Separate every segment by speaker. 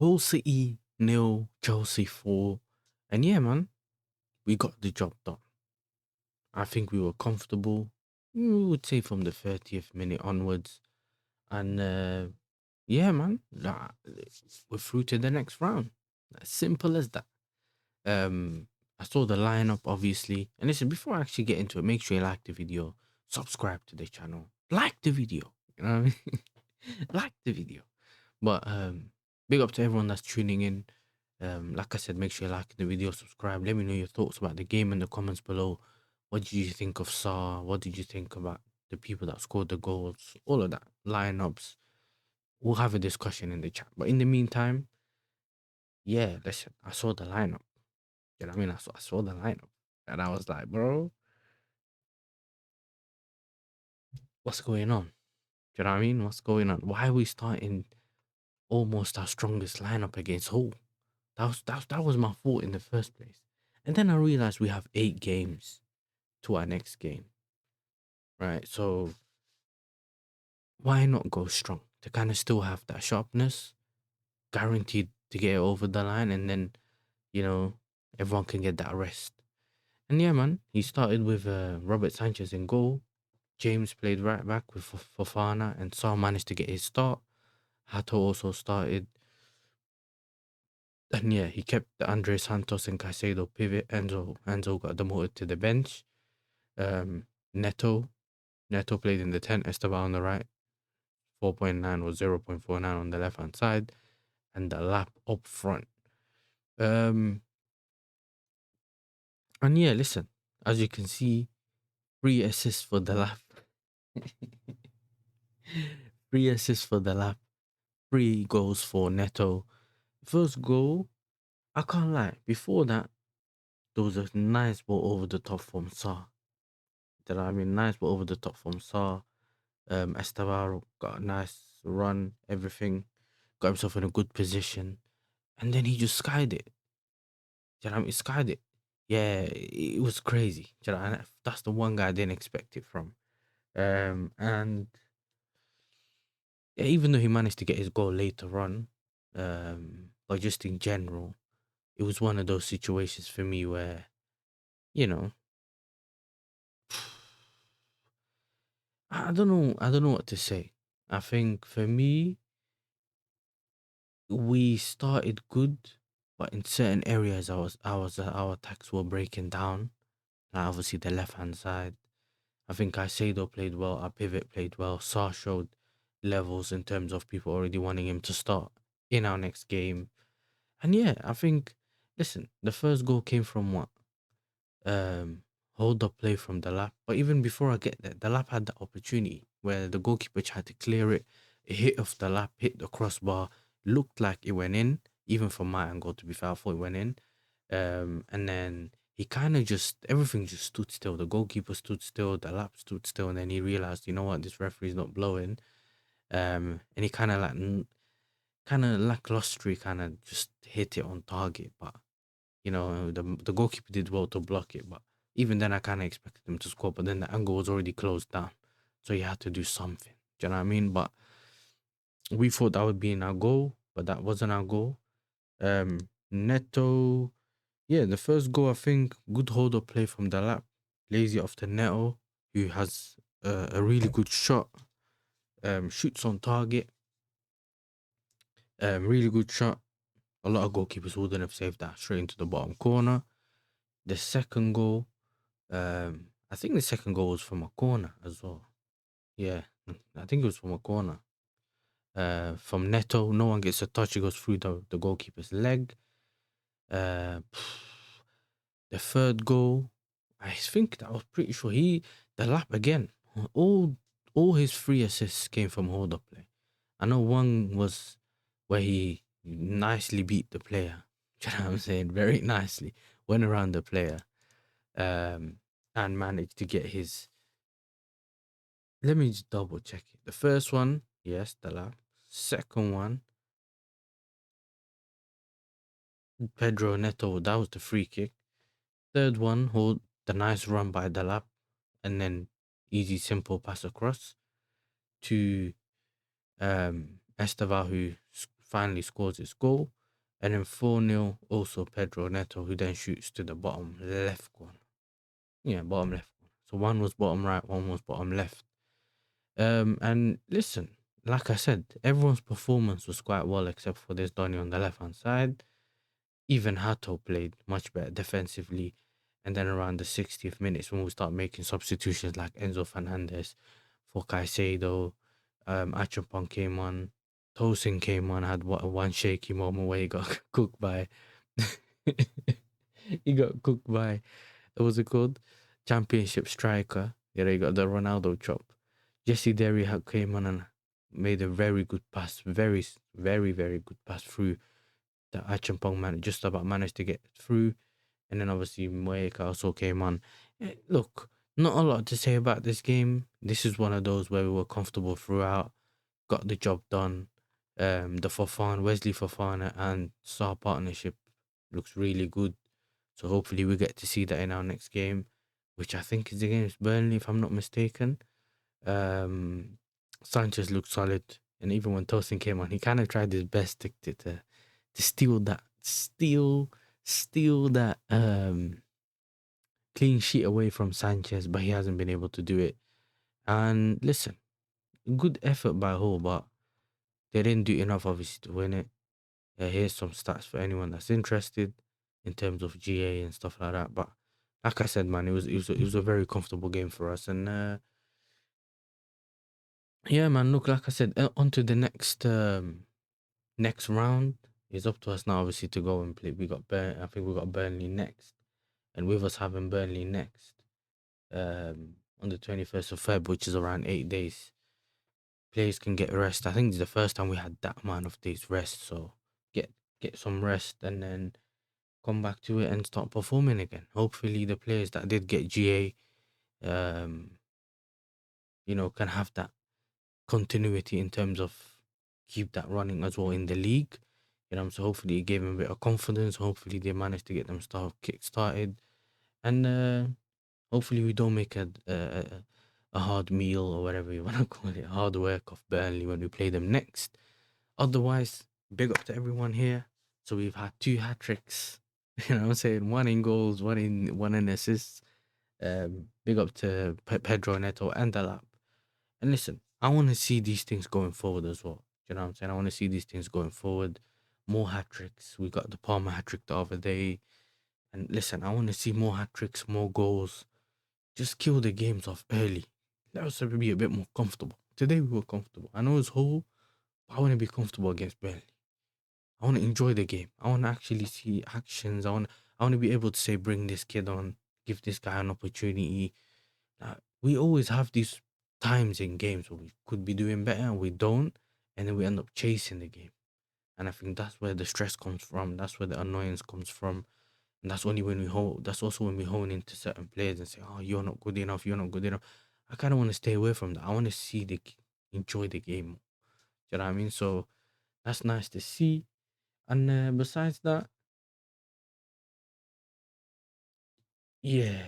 Speaker 1: Hull City 0, Chelsea 4. And yeah, man, we got the job done. I think we were comfortable, we would say from the 30th minute onwards. And yeah, man, we're through to the next round. As simple as that. I saw the lineup, obviously. And listen, before I actually get into it, make sure you like the video, subscribe to the channel, like the video. You know what I mean? Like the video. But big up to everyone that's tuning in. Like I said, make sure you like the video, subscribe. Let me know your thoughts about the game in the comments below. What did you think of Saar? What did you think about the people that scored the goals? All of that. Lineups. We'll have a discussion in the chat. But in the meantime, yeah, listen, I saw the lineup. You know what I mean? I saw the lineup. And I was like, bro, what's going on? Do you know what I mean? What's going on? Why are we starting almost our strongest lineup against Hull? That was my thought in the first place. And then I realized we have 8 games to our next game. Right. So why not go strong? To kind of still have that sharpness, guaranteed to get it over the line, and then, you know, everyone can get that rest. And yeah, man, he started with Robert Sanchez in goal. James played right back with Fofana, and Saul managed to get his start. Hato also started. And yeah, he kept the Andre Santos and Caicedo pivot. Enzo got demoted to the bench. Neto played in the 10, Estêvão on the right. 4.9 or 0.49 on the left hand side, and the lap up front. And yeah, listen, as you can see, 3 assists for the lap. 3 assists for the lap. 3 goals for Neto. First goal, I can't lie. Before that, there was a nice ball over the top from Saar. Nice ball over the top from Saar. Estevao got a nice run, everything. Got himself in a good position. And then he just skied it. Do you know what I mean? Skied it. Yeah, it was crazy. Do you know, and that's the one guy I didn't expect it from. And yeah, even though he managed to get his goal later on, but just in general, it was one of those situations for me where, you know, I don't know what to say. I think for me, we started good, but in certain areas, our attacks were breaking down. Like obviously the left hand side. I think Caicedo played well. Our pivot played well. Sarr showed levels in terms of people already wanting him to start in our next game. And yeah, I think, listen, the first goal came from what? Hold up play from the lap. But even before I get there, the lap had the opportunity where the goalkeeper tried to clear it. It hit off the lap, hit the crossbar, looked like it went in. Even from my angle, to be fair, I thought it went in. And then he kind of everything just stood still. The goalkeeper stood still, the lap stood still, and then he realized, you know what, this referee's not blowing. And he kind of lackluster, kind of just hit it on target. But you know, the goalkeeper did well to block it. But even then, I kind of expected him to score. But then the angle was already closed down, so he had to do something. Do you know what I mean? But we thought that would be in our goal, but that wasn't our goal. Neto, yeah, the first goal, I think, good hold up play from the lap, lazy off to Neto, who has a really good shot, shoots on target, really good shot. A lot of goalkeepers wouldn't have saved that, straight into the bottom corner. The second goal, I think the second goal was from a corner as well. Yeah, I think it was from a corner. From Neto, no one gets a touch. It goes through the goalkeeper's leg. Uh, the third goal, I think that was pretty sure the lap again. All his 3 assists came from hold up play. I know one was where he nicely beat the player. Do you know what I'm saying? Very nicely went around the player, and managed to get his. Let me just double check it. The first one, yes, the lap. Second one, Pedro Neto, that was the free kick. Third one, hold the nice run by the lap, and then easy, simple pass across to Esteva, who finally scores his goal. And then 4-0, also Pedro Neto, who then shoots to the bottom left corner. Yeah, bottom left corner. So one was bottom right, one was bottom left. And listen, like I said, everyone's performance was quite well except for this Donny on the left hand side. Even Hato played much better defensively. And then around the 60th minutes, when we start making substitutions like Enzo Fernandez for Caicedo, Achampong came on, Tosin came on, had one shaky moment where he got cooked by. He got cooked by, what was it called? Championship striker. Yeah, he got the Ronaldo chop. Jesse Derry came on and made a very good pass, very good pass through that Achampong man just about managed to get through. And then obviously Moeka also came on. Look, not a lot to say about this game. This is one of those where we were comfortable throughout, got the job done. The Wesley Fofana and Star partnership looks really good. So hopefully we get to see that in our next game, which I think is against Burnley, if I'm not mistaken. Um, Sanchez looked solid, and even when Tosin came on, he kind of tried his best to steal that clean sheet away from Sanchez, but he hasn't been able to do it. And listen, good effort by Hull, but they didn't do enough obviously to win it. Here's some stats for anyone that's interested in terms of GA and stuff like that. But like I said, man, it was a very comfortable game for us, and yeah, man. Look, like I said, on to the next round. It's up to us now, obviously, to go and play. I think we got Burnley next, and with us having Burnley next, on the 21st of Feb, which is around 8 days, players can get rest. I think it's the first time we had that amount of days rest. So get some rest and then come back to it and start performing again. Hopefully, the players that did get GA, um, can have that continuity in terms of keep that running as well in the league. So hopefully it gave them a bit of confidence. Hopefully they managed to get them kick started, and hopefully we don't make a hard meal or whatever you want to call it, hard work of Burnley when we play them next. Otherwise, big up to everyone here. So we've had 2 hat tricks. What I'm saying, one in goals, one in assists. Big up to Pedro Neto and Dalap. And listen, I want to see these things going forward as well. You know what I'm saying? I want to see these things going forward. More hat tricks. We got the Palmer hat trick the other day. And listen, I want to see more hat tricks, more goals. Just kill the games off early. Let us be a bit more comfortable. Today we were comfortable. I know it's Hull, but I want to be comfortable against Burnley. I want to enjoy the game. I want to actually see actions. I want to be able to say, bring this kid on, give this guy an opportunity. We always have these times in games where we could be doing better and we don't, and then we end up chasing the game. And I think that's where the stress comes from. That's where the annoyance comes from. And that's only when we hold. That's also when we hone into certain players and say, "Oh, you're not good enough. You're not good enough." I kind of want to stay away from that. I want to see enjoy the game. Do you know what I mean? So that's nice to see. And besides that, yeah,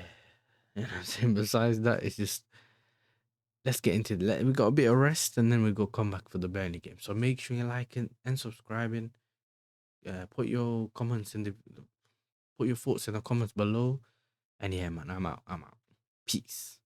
Speaker 1: you know what I'm saying. Besides that, it's just let's get into we got a bit of rest and then we go come back for the Burnley game. So make sure you're liking and subscribing. Put your comments put your thoughts in the comments below. And yeah, man, I'm out. Peace.